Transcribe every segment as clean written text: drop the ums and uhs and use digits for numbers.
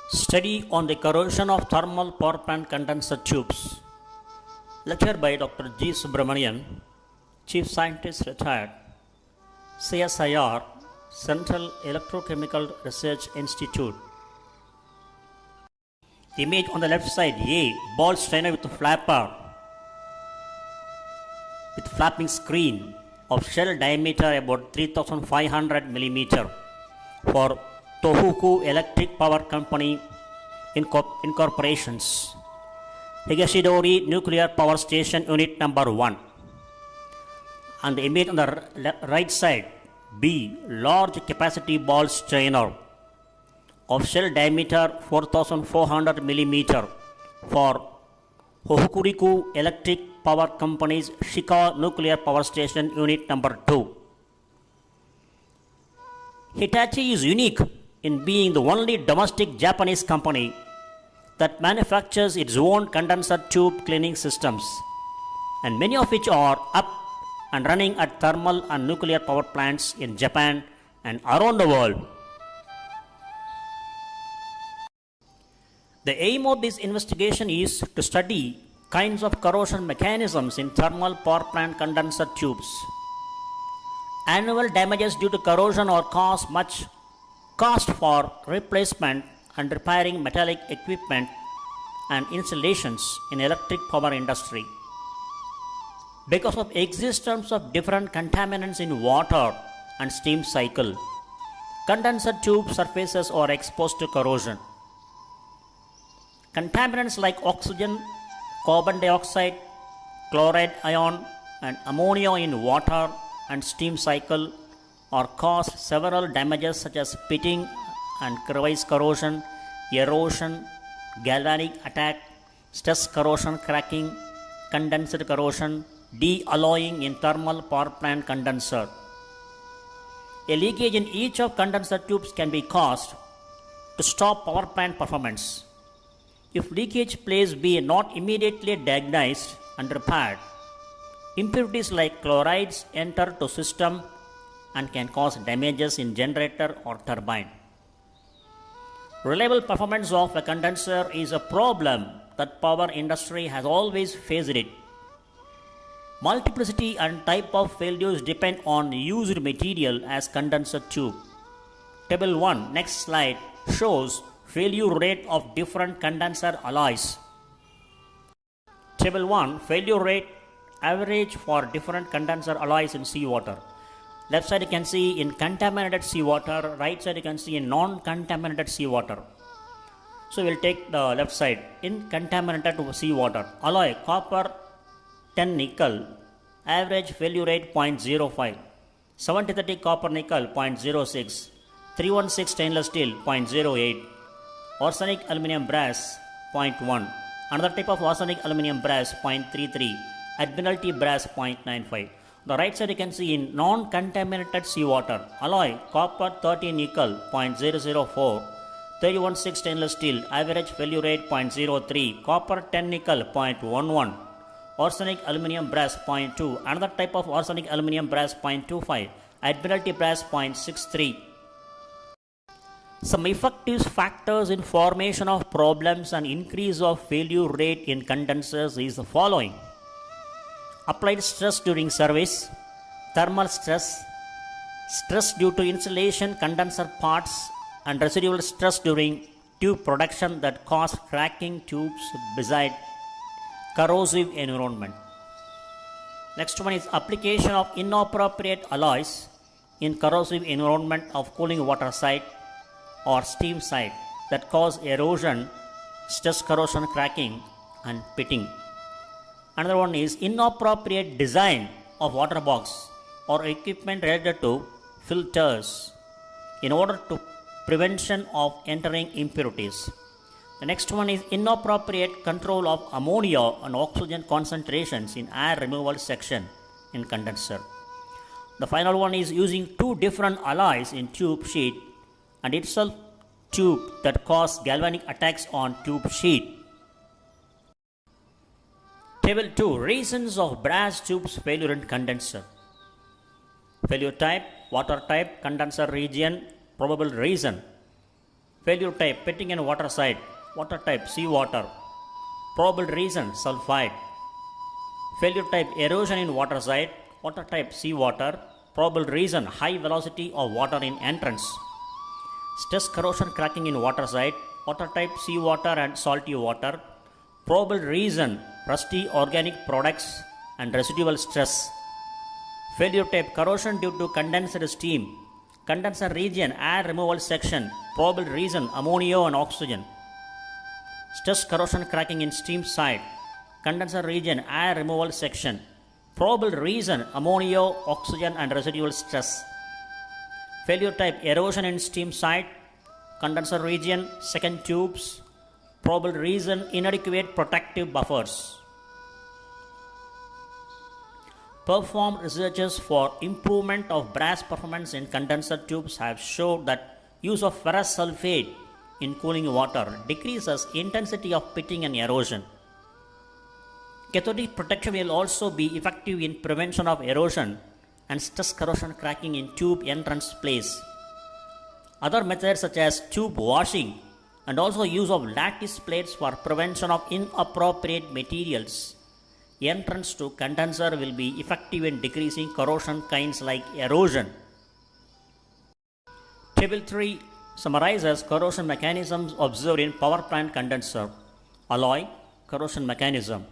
Study on the corrosion of thermal power plant condenser tubes. Lecture by Dr.G.Subramanian, Chief Scientist Retired, CSIR, Central Electrochemical Research Institute. The image on the left side, A, ball strainer with flapper, with flapping screen of shell diameter about 3500 mm for Tohoku Electric Power Company Incorporations, Higashidori Nuclear Power Station Unit Number 1. And the image on the right side, B, large capacity ball strainer of shell diameter 4400 mm for Hokuriku Electric Power Company's Shika Nuclear Power Station Unit Number 2. Hitachi is unique in being the only domestic Japanese company that manufactures its own condenser tube cleaning systems, and many of which are up and running at thermal and nuclear power plants in Japan and around the world. The aim of this investigation is to study kinds of corrosion mechanisms in thermal power plant condenser tubes. Annual damages due to corrosion are much cost for replacement and repairing metallic equipment and installations in electric power industry. Because of existence of different contaminants in water and steam cycle, condenser tube surfaces are exposed to corrosion. Contaminants like oxygen, carbon dioxide, chloride ion, and ammonia in water and steam cycle or cause several damages such as pitting and crevice corrosion, erosion, galvanic attack, stress corrosion cracking, condenser corrosion, de-alloying in thermal power plant condenser. A leakage in each of condenser tubes can be caused to stop power plant performance. If leakage plays be not immediately diagnosed and repaired, impurities like chlorides enter to system and can cause damages in generator or turbine. Reliable performance of a condenser is a problem that power industry has always faced it. Multiplicity and type of failures depend on used material as condenser tube. Table 1, next slide, shows failure rate of different condenser alloys. Table 1, failure rate average for different condenser alloys in seawater. Left side you can see in contaminated seawater, right side you can see in non-contaminated seawater. So we will take the left side. In contaminated seawater, alloy copper 10 nickel, average failure rate 0.05, 7030 copper nickel 0.06, 316 stainless steel 0.08, arsenic aluminum brass 0.1, another type of arsenic aluminum brass 0.33, admiralty brass 0.95. The right side you can see in non-contaminated seawater, alloy copper 30 nickel 0.004, 316 stainless steel, average failure rate 0.03, copper 10 nickel 0.11, arsenic aluminum brass 0.2, another type of arsenic aluminum brass 0.25, admiralty brass 0.63. Some effective factors in formation of problems and increase of failure rate in condensers is the following: applied stress during service, thermal stress, stress due to insulation condenser parts, and residual stress during tube production that cause cracking tubes beside corrosive environment. Next one is application of inappropriate alloys in corrosive environment of cooling water site or steam site that cause erosion, stress corrosion cracking, and pitting. Another one is inappropriate design of water box or equipment related to filters in order to prevention of entering impurities. The next one is inappropriate control of ammonia and oxygen concentrations in air removal section in condenser. The final one is using two different alloys in tube sheet and itself tube that cause galvanic attacks on tube sheet. Table 2, reasons of brass tubes failure in condenser. Failure type, water type, condenser region, probable reason. Failure type pitting and water side. Water type seawater. Probable reason sulfide. Failure type erosion in water side. Water type seawater. Probable reason high velocity of water in entrance. Stress corrosion cracking in water side. Water type seawater and salty water. Probable reason rusty organic products and residual stress. Failure type corrosion due to condenser steam. Condenser region air removal section. Probable reason ammonia and oxygen. Stress corrosion cracking in steam side. Condenser region air removal section. Probable reason ammonia, oxygen and residual stress. Failure type erosion in steam side. Condenser region second tubes. Probable reason inadequate protective buffers. Performed researches for improvement of brass performance in condenser tubes have shown that use of ferrous sulfate in cooling water decreases intensity of pitting and erosion. Cathodic protection will also be effective in prevention of erosion and stress corrosion cracking in tube entrance place. Other methods such as tube washing and also use of lattice plates for prevention of inappropriate materials entrance to condenser will be effective in decreasing corrosion kinds like erosion. Table 3 summarizes corrosion mechanisms observed in power plant condenser. Alloy corrosion mechanism.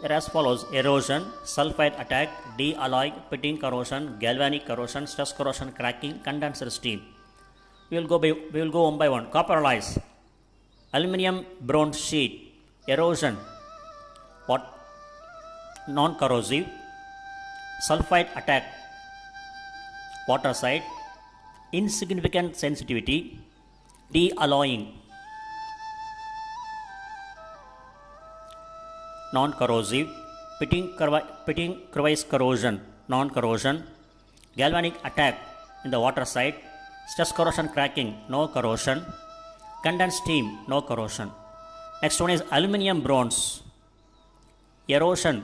There as follows: erosion, sulfide attack, de-alloy, pitting corrosion, galvanic corrosion, stress corrosion cracking, condenser steam. We will go one by one. Copper alloys, aluminum bronze sheet, erosion, what non-corrosive, sulfide attack, water side, insignificant sensitivity, de-alloying, non-corrosive, pitting crevice corrosion, non-corrosion, galvanic attack in the water side, stress corrosion cracking, no corrosion, condensed steam, no corrosion. Next one is aluminum bronze, erosion,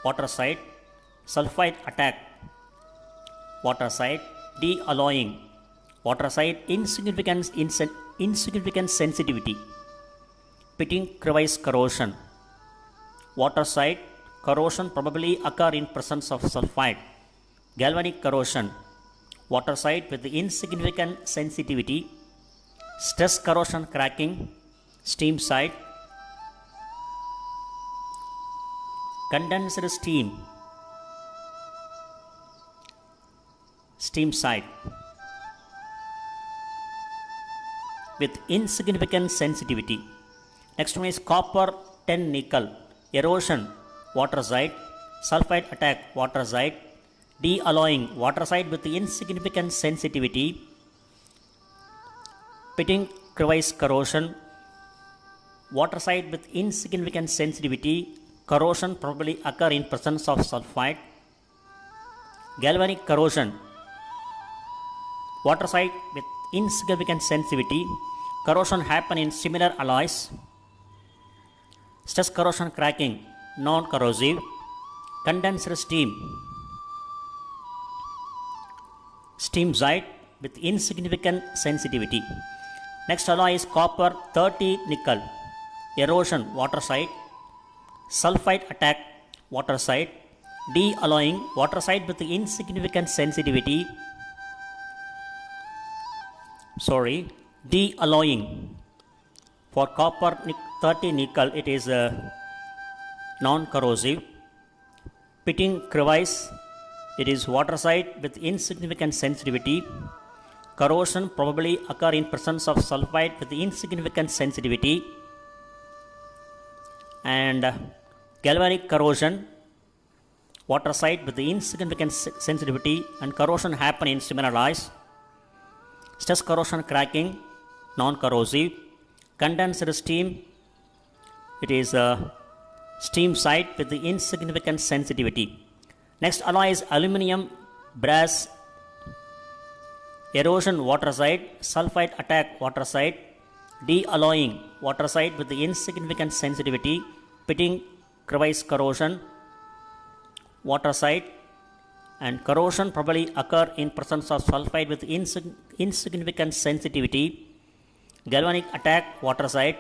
water side, sulfide attack, water side, de-alloying, water side, insignificant sensitivity, pitting crevice corrosion, water side, corrosion probably occur in presence of sulfide, galvanic corrosion, water side with insignificant sensitivity, stress corrosion cracking, steam side, condenser steam, steam side with insignificant sensitivity. Next one is copper 10 nickel, erosion, water side, sulfide attack, water side, de-alloying, water side with insignificant sensitivity, pitting crevice corrosion, water side with insignificant sensitivity, corrosion probably occur in presence of sulfide, galvanic corrosion, water side with insignificant sensitivity, corrosion happen in similar alloys, stress corrosion cracking, non-corrosive, condenser steam, steam side with insignificant sensitivity. Next alloy is copper 30 nickel, erosion, water side, sulfide attack, water side, de-alloying, water side with insignificant sensitivity, de-alloying. For copper 30 nickel it is non-corrosive, pitting crevice, it is water side with insignificant sensitivity, corrosion probably occur in presence of sulfide with insignificant sensitivity, and galvanic corrosion, water side with insignificant sensitivity and corrosion happen in similar alloys, stress corrosion cracking, non-corrosive, condenser steam, it is steam side with the insignificant sensitivity. Next alloy is aluminum brass, erosion, water side, sulfide attack, water side, de-alloying, water side with the insignificant sensitivity, pitting crevice corrosion, water side, and corrosion probably occur in presence of sulfide with insignificant sensitivity. Galvanic attack, water side.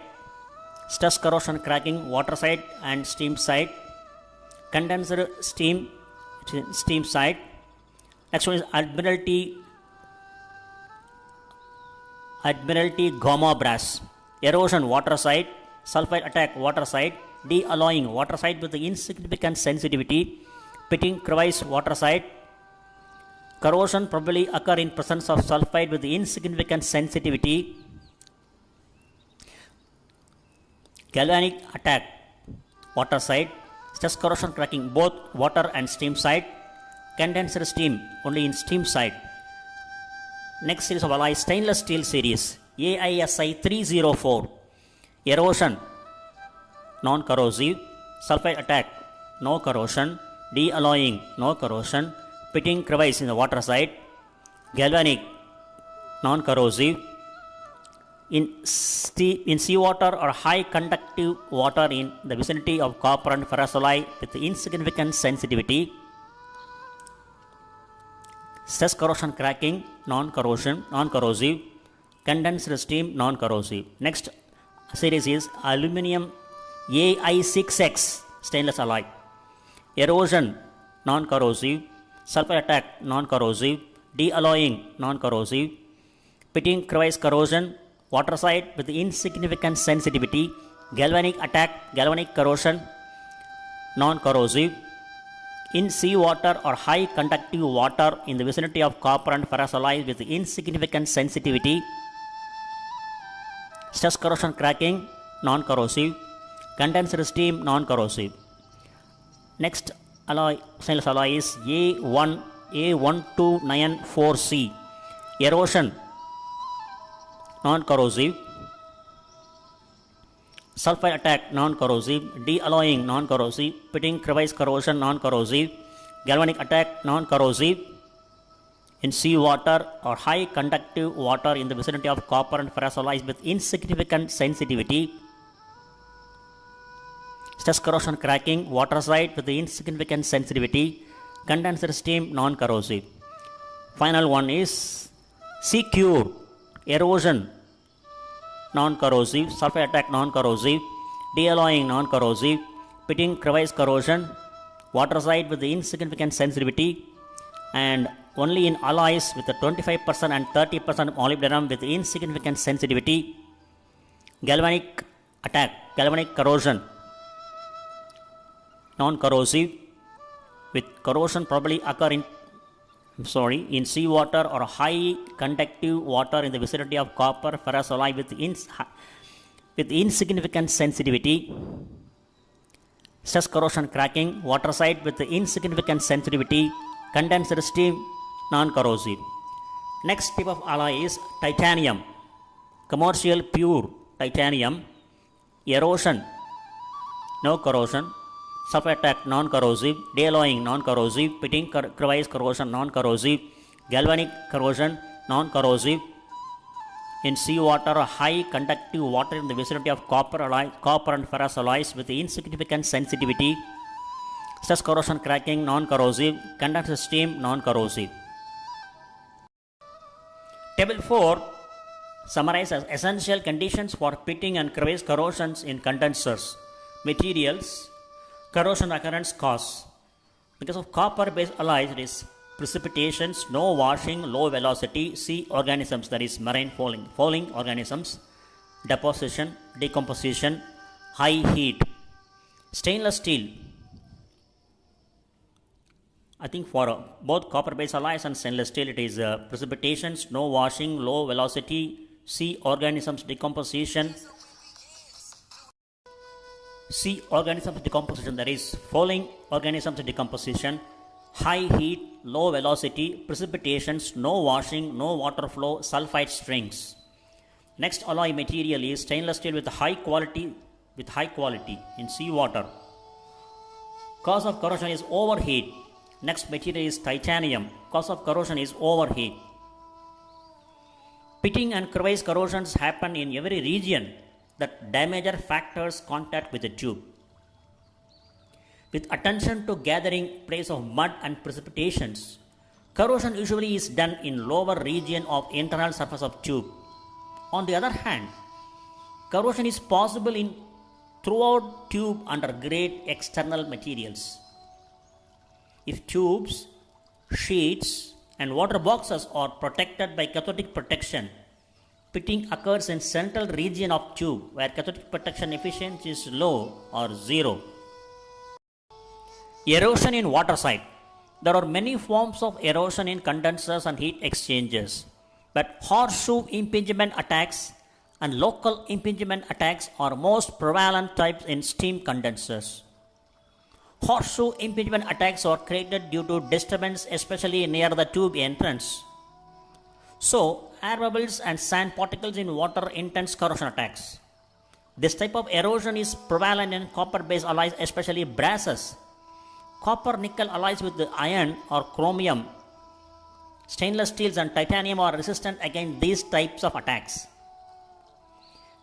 Stress corrosion cracking, water side and steam side. Condenser steam side. Next one is Admiralty Gamma brass. Erosion, water side. Sulfide attack, water side. De-alloying, water side with insignificant sensitivity. Pitting crevice, water side. Corrosion probably occur in presence of sulfide with insignificant sensitivity. Galvanic attack, water side. Stress corrosion cracking, both water and steam side. Condenser steam, only in steam side. Next series of alloys, stainless steel series, AISI 304. Erosion, non-corrosive. Sulfide attack, no corrosion. De-alloying, no corrosion. Pitting crevice in the water side. Galvanic, non-corrosive. In seawater or high conductive water in the vicinity of copper and ferrous alloy with insignificant sensitivity. Stress corrosion cracking, non-corrosive. Condenser steam, non-corrosive. Next series is aluminum AI6X stainless alloy. Erosion, non-corrosive. Sulfide attack, non-corrosive. De-alloying, non-corrosive. Pitting crevice corrosion, water side with insignificant sensitivity. Galvanic attack, galvanic corrosion, non-corrosive. In seawater or high conductive water in the vicinity of copper and ferrous alloys with insignificant sensitivity. Stress corrosion cracking, non-corrosive. Condenser steam, non-corrosive. Next alloy, stainless alloy is A1294C. Erosion, non-corrosive. Sulfide attack, non-corrosive. De-alloying, non-corrosive. Pitting crevice corrosion, non-corrosive. Galvanic attack, non-corrosive. In seawater or high conductive water in the vicinity of copper and ferrous alloys with insignificant sensitivity. Stress corrosion cracking, water side with insignificant sensitivity. Condenser steam, non-corrosive. Final one is secure. Erosion, non-corrosive. Sulfide attack, non-corrosive. De-alloying, non-corrosive. Pitting crevice corrosion, water side with insignificant sensitivity. And only in alloys with 25% and 30% molybdenum with insignificant sensitivity. Galvanic attack, galvanic corrosion, non-corrosive, with corrosion probably occur in seawater or high conductive water in the vicinity of copper ferrous alloy with insignificant sensitivity. Stress corrosion cracking, water side with insignificant sensitivity. Condenser steam, non-corrosive. Next type of alloy is titanium. Commercial pure titanium. Erosion, no corrosion. Sulfide attack, non-corrosive. De-alloying, non-corrosive. Pitting crevice corrosion, non-corrosive. Galvanic corrosion, non-corrosive. In seawater or high conductive water in the vicinity of copper and ferrous alloys with insignificant sensitivity. Stress corrosion cracking, non-corrosive. Condenser steam, non-corrosive. Table 4 summarizes essential conditions for pitting and crevice corrosions in condensers. Materials, corrosion occurrence cause. Because of copper-based alloys, it is precipitation, snow washing, low velocity, sea organisms, that is marine fouling organisms, deposition, decomposition, high heat. Stainless steel, I think for both copper-based alloys and stainless steel, it is precipitation, snow washing, low velocity, sea organisms decomposition, that is fouling organisms decomposition, high heat, low velocity, precipitation, snow washing, no water flow, sulfide strings. Next alloy material is stainless steel with high quality in seawater. Cause of corrosion is overheat. Next material is titanium. Cause of corrosion is overheat. Pitting and crevice corrosions happen in every region that damager factors contact with the tube. with attention to gathering place of mud and precipitations. Corrosion usually is done in lower region of internal surface of tube. On the other hand, corrosion is possible in throughout tube under grade external materials. If tubes, sheets and water boxes are protected by cathodic protection, pitting occurs in central region of tube where cathodic protection efficiency is low or zero. Erosion in water side. There are many forms of erosion in condensers and heat exchangers, but horseshoe impingement attacks and local impingement attacks are most prevalent types in steam condensers. Horseshoe impingement attacks are created due to disturbance especially near the tube entrance. So, air bubbles and sand particles in water intense corrosion attacks. This type of erosion is prevalent in copper-based alloys, especially brasses. Copper-nickel alloys with the iron or chromium, stainless steels and titanium are resistant against these types of attacks.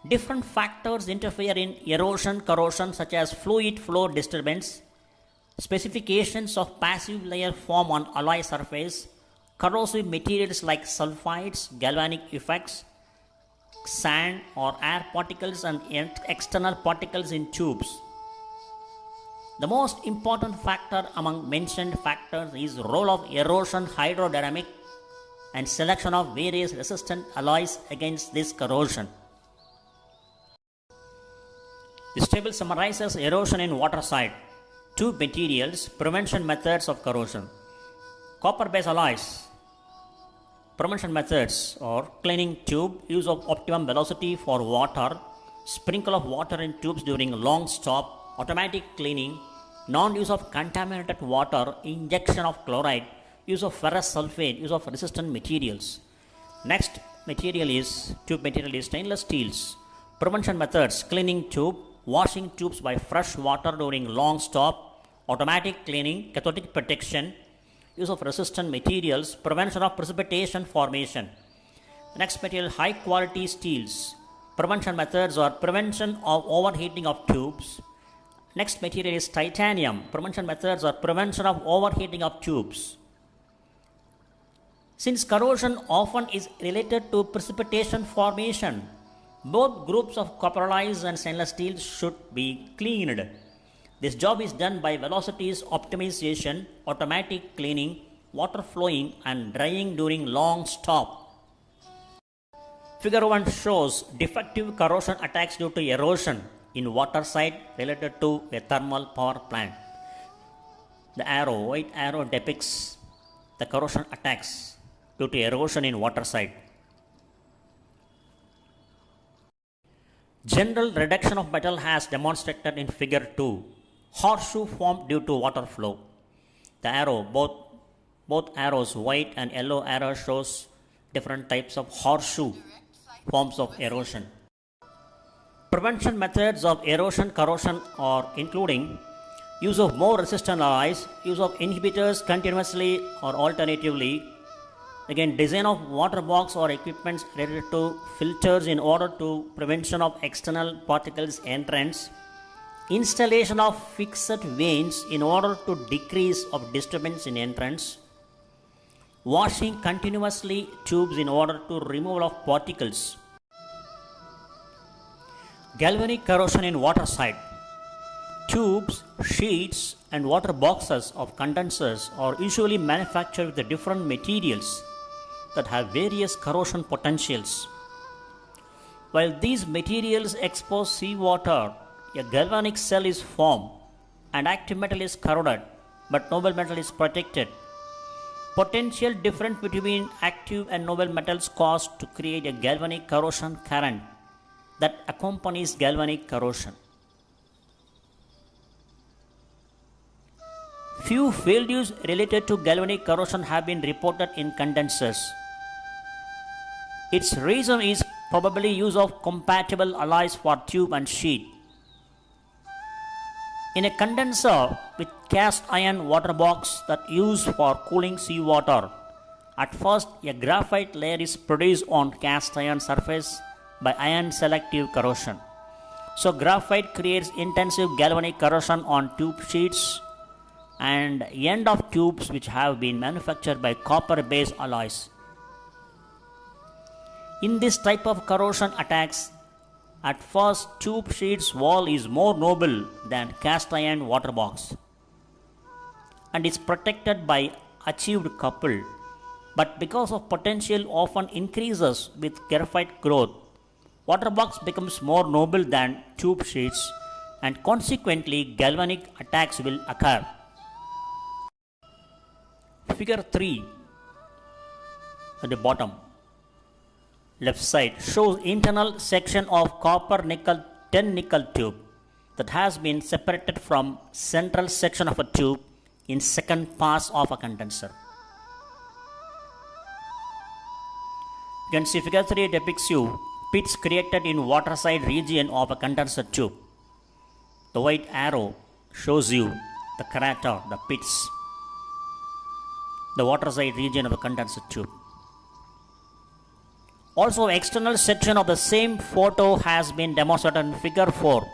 Different factors interfere in erosion corrosion such as fluid flow disturbance, specifications of passive layer form on alloy surface, corrosive materials like sulfides, galvanic effects, sand or air particles and external particles in tubes. The most important factor among mentioned factors is role of erosion hydrodynamic and selection of various resistant alloys against this corrosion. This table summarizes erosion in water side, tube materials, prevention methods of corrosion. Copper-based alloys. Prevention methods are cleaning tube, use of optimum velocity for water, sprinkle of water in tubes during long stop, automatic cleaning, non-use of contaminated water, injection of chloride, use of ferrous sulfate, use of resistant materials. Next tube material is stainless steels. Prevention methods, cleaning tube, washing tubes by fresh water during long stop, automatic cleaning, cathodic protection, use of resistant materials, prevention of precipitation formation. Next material, high quality steels. Prevention methods are prevention of overheating of tubes. Next material is titanium. Prevention methods are prevention of overheating of tubes. Since corrosion often is related to precipitation formation, both groups of copper alloys and stainless steel should be cleaned. This job is done by velocities optimization, automatic cleaning, water flowing and drying during long stop. Figure 1 shows defective corrosion attacks due to erosion in water side related to a thermal power plant. The white arrow depicts the corrosion attacks due to erosion in water side. General reduction of metal has demonstrated in figure 2. Horseshoe formed due to water flow. The arrow, both arrows, white and yellow arrow shows different types of horseshoe forms of erosion. Prevention methods of erosion corrosion are including use of more resistant alloys, use of inhibitors continuously or alternatively, again design of water box or equipments related to filters in order to prevention of external particles entrance, installation of fixed vanes in order to decrease of disturbance in entrance, washing continuously tubes in order to removal of particles. Galvanic corrosion in water side. Tubes, sheets and water boxes of condensers are usually manufactured with different materials that have various corrosion potentials. While these materials expose seawater, a galvanic cell is formed and active metal is corroded, but noble metal is protected. Potential difference between active and noble metals cause to create a galvanic corrosion current that accompanies galvanic corrosion. Few failures related to galvanic corrosion have been reported in condensers. Its reason is probably use of compatible alloys for tube and sheet. In a condenser with cast iron water box that used for cooling seawater, at first a graphite layer is produced on cast iron surface by iron selective corrosion. So graphite creates intensive galvanic corrosion on tube sheets and end of tubes which have been manufactured by copper-based alloys. In this type of corrosion attacks, at first tube sheet's wall is more noble than cast iron water box and is protected by achieved couple, but because of potential often increases with graphite growth, water box becomes more noble than tube sheets and consequently galvanic attacks will occur. Figure 3 at the bottom left side shows internal section of copper nickel 10 nickel tube that has been separated from central section of a tube in second pass of a condenser. You can see figure 3 depicts you pits created in water side region of a condenser tube. The white arrow shows you the crater, the pits, the water side region of a condenser tube. Also, external section of the same photo has been demonstrated in figure 4.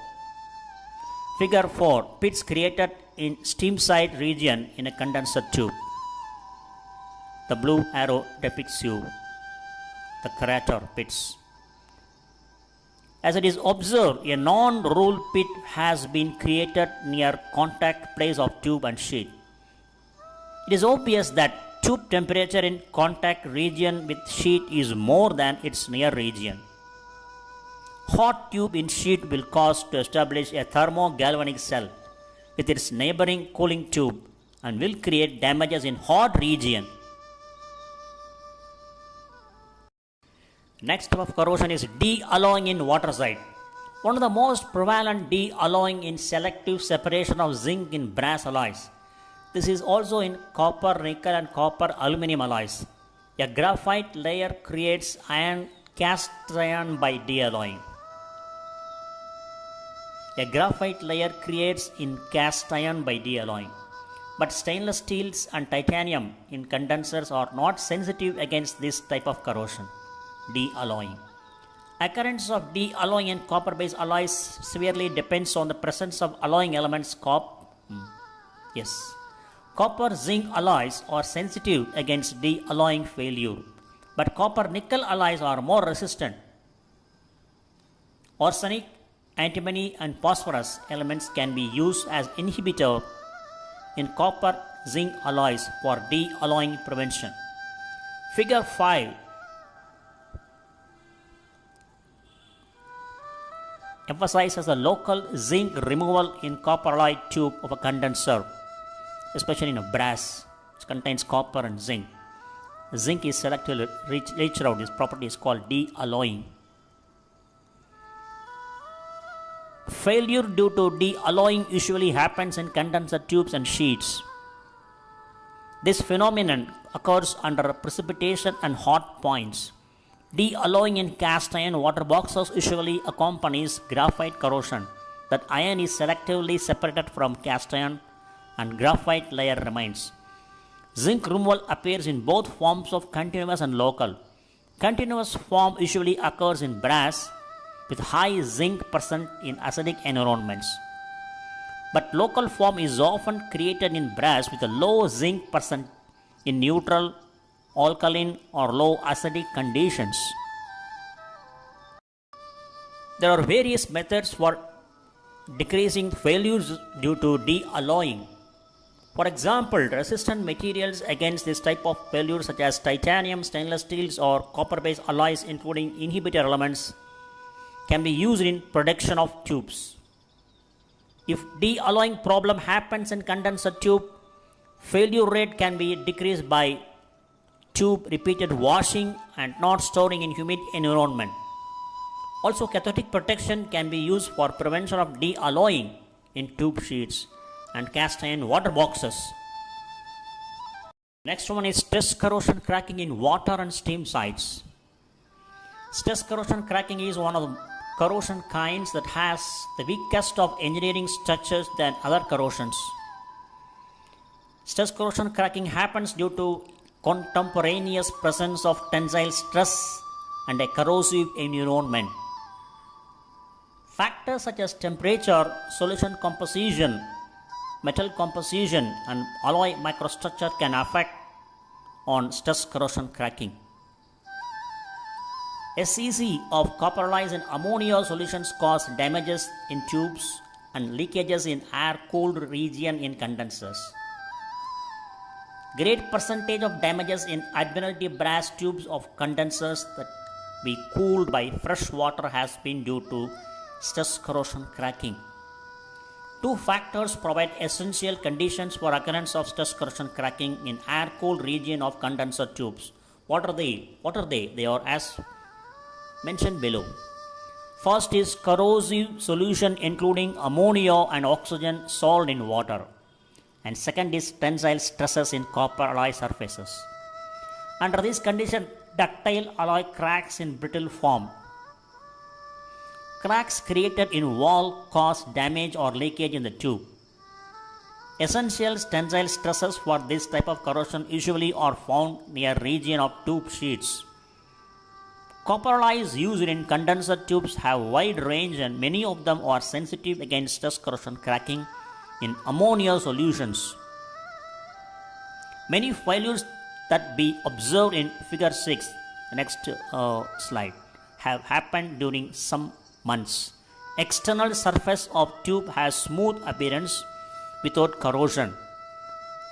Figure 4, pits created in steam side region in a condenser tube. The blue arrow depicts you the crater pits. As it is observed, a non-rule pit has been created near contact place of tube and sheet. It is obvious that tube temperature in contact region with sheet is more than its near region. Hot tube in sheet will cause to establish a thermogalvanic cell with its neighboring cooling tube and will create damages in hot region. Next type of corrosion is de-alloying in water side. One of the most prevalent de-alloying in selective separation of zinc in brass alloys. This is also in copper, nickel and copper aluminum alloys. A graphite layer creates iron cast iron by de-alloying. A graphite layer creates in cast iron by de-alloying. But stainless steels and titanium in condensers are not sensitive against this type of corrosion, de-alloying. Occurrence of de-alloying in copper-based alloys severely depends on the presence of alloying elements Copper zinc alloys are sensitive against de-alloying failure, but copper nickel alloys are more resistant. Arsenic, antimony and phosphorus elements can be used as inhibitor in copper zinc alloys for de-alloying prevention. Figure 5 emphasizes the local zinc removal in copper alloy tube of a condenser, especially in a brass, which contains copper and zinc. Zinc is selectively leached out. This property is called de-alloying. Failure due to de-alloying usually happens in condenser tubes and sheets. This phenomenon occurs under precipitation and hot points. De-alloying in cast iron water boxes usually accompanies graphite corrosion. That iron is selectively separated from cast iron and graphite layer remains. Zinc removal appears in both forms of continuous and local. Continuous form usually occurs in brass with high zinc percent in acidic environments. But local form is often created in brass with a low zinc percent in neutral, alkaline or low acidic conditions. There are various methods for decreasing failures due to de-alloying. For example, resistant materials against this type of failure such as titanium, stainless steels or copper-based alloys including inhibitor elements can be used in production of tubes. If de-alloying problem happens in condenser tube, failure rate can be decreased by tube repeated washing and not storing in humid environment. Also, cathodic protection can be used for prevention of de-alloying in tube sheets and cast iron water boxes. Next one is stress corrosion cracking in water and steam sites. Stress corrosion cracking is one of the corrosion kinds that has the weakest of engineering structures than other corrosions. Stress corrosion cracking happens due to contemporaneous presence of tensile stress and a corrosive environment. Factors such as temperature, solution composition, metal composition, and alloy microstructure can affect on stress corrosion cracking. SEC of copper alloys in ammonia solutions cause damages in tubes and leakages in air-cooled region in condensers. Great percentage of damages in admiralty brass tubes of condensers that be cooled by fresh water has been due to stress corrosion cracking. Two factors provide essential conditions for occurrence of stress corrosion cracking in air-cooled region of condenser tubes. What are they? They are as mentioned below. First is corrosive solution including ammonia and oxygen solved in water. And second is tensile stresses in copper alloy surfaces. Under this condition, ductile alloy cracks in brittle form. Cracks created in wall cause damage or leakage in the tube. Essential tensile stresses for this type of corrosion usually are found near region of tube sheets. Copper alloys used in condenser tubes have wide range and many of them are sensitive against stress corrosion cracking in ammonia solutions. Many failures that be observed in figure 6, the next slide, have happened during some months. External surface of tube has smooth appearance without corrosion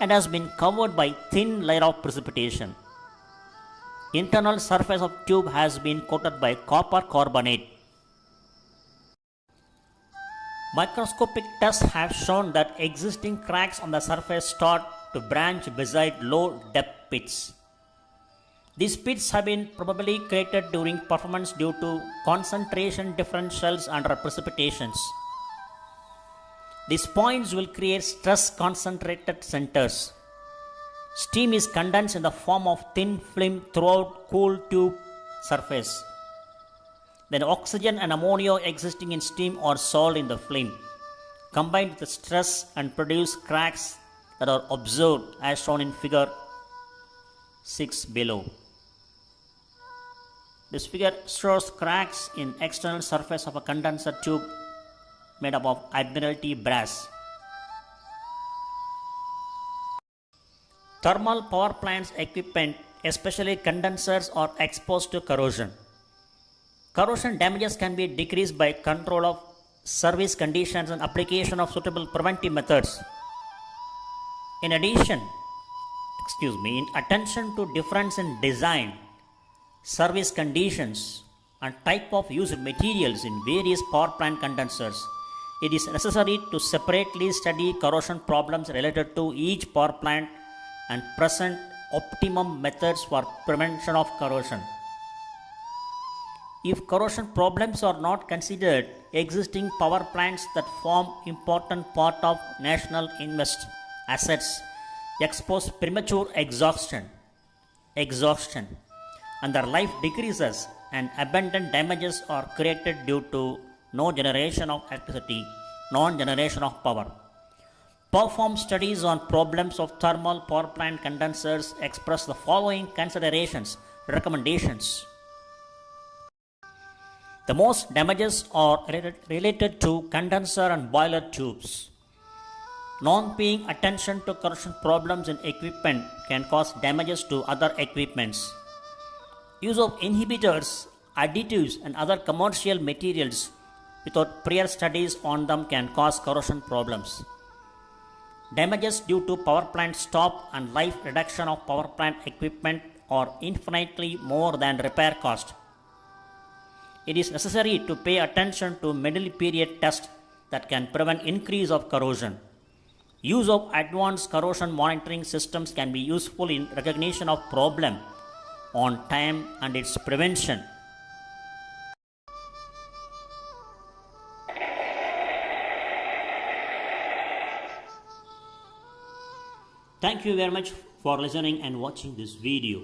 and has been covered by thin layer of precipitation. Internal surface of tube has been coated by copper carbonate. Microscopic tests have shown that existing cracks on the surface start to branch beside low depth pits. These pits have been probably created during performance due to concentration differentials under precipitations. These points will create stress concentrated centers. Steam is condensed in the form of thin film throughout cool tube surface. Then oxygen and ammonia existing in steam are solved in the film, combined with the stress and produce cracks that are observed as shown in figure 6 below. This figure shows cracks in external surface of a condenser tube made up of admiralty brass. Thermal power plants equipment, especially condensers, are exposed to corrosion. Corrosion damages can be decreased by control of service conditions and application of suitable preventive methods. In addition, in attention to difference in design, service conditions, and type of used materials in various power plant condensers, it is necessary to separately study corrosion problems related to each power plant and present optimum methods for prevention of corrosion. If corrosion problems are not considered, existing power plants that form important part of national invest assets expose premature exhaustion, and their life decreases and abundant damages are created due to no generation of electricity, non-generation of power. Perform studies on problems of thermal power plant condensers express the following considerations, recommendations. The most damages are related to condenser and boiler tubes. Non-paying attention to corrosion problems in equipment can cause damages to other equipments. Use of inhibitors, additives, and other commercial materials without prior studies on them can cause corrosion problems. Damages due to power plant stop and life reduction of power plant equipment are infinitely more than repair cost. It is necessary to pay attention to middle period tests that can prevent increase of corrosion. Use of advanced corrosion monitoring systems can be useful in recognition of problem on time and its prevention. Thank you very much for listening and watching this video.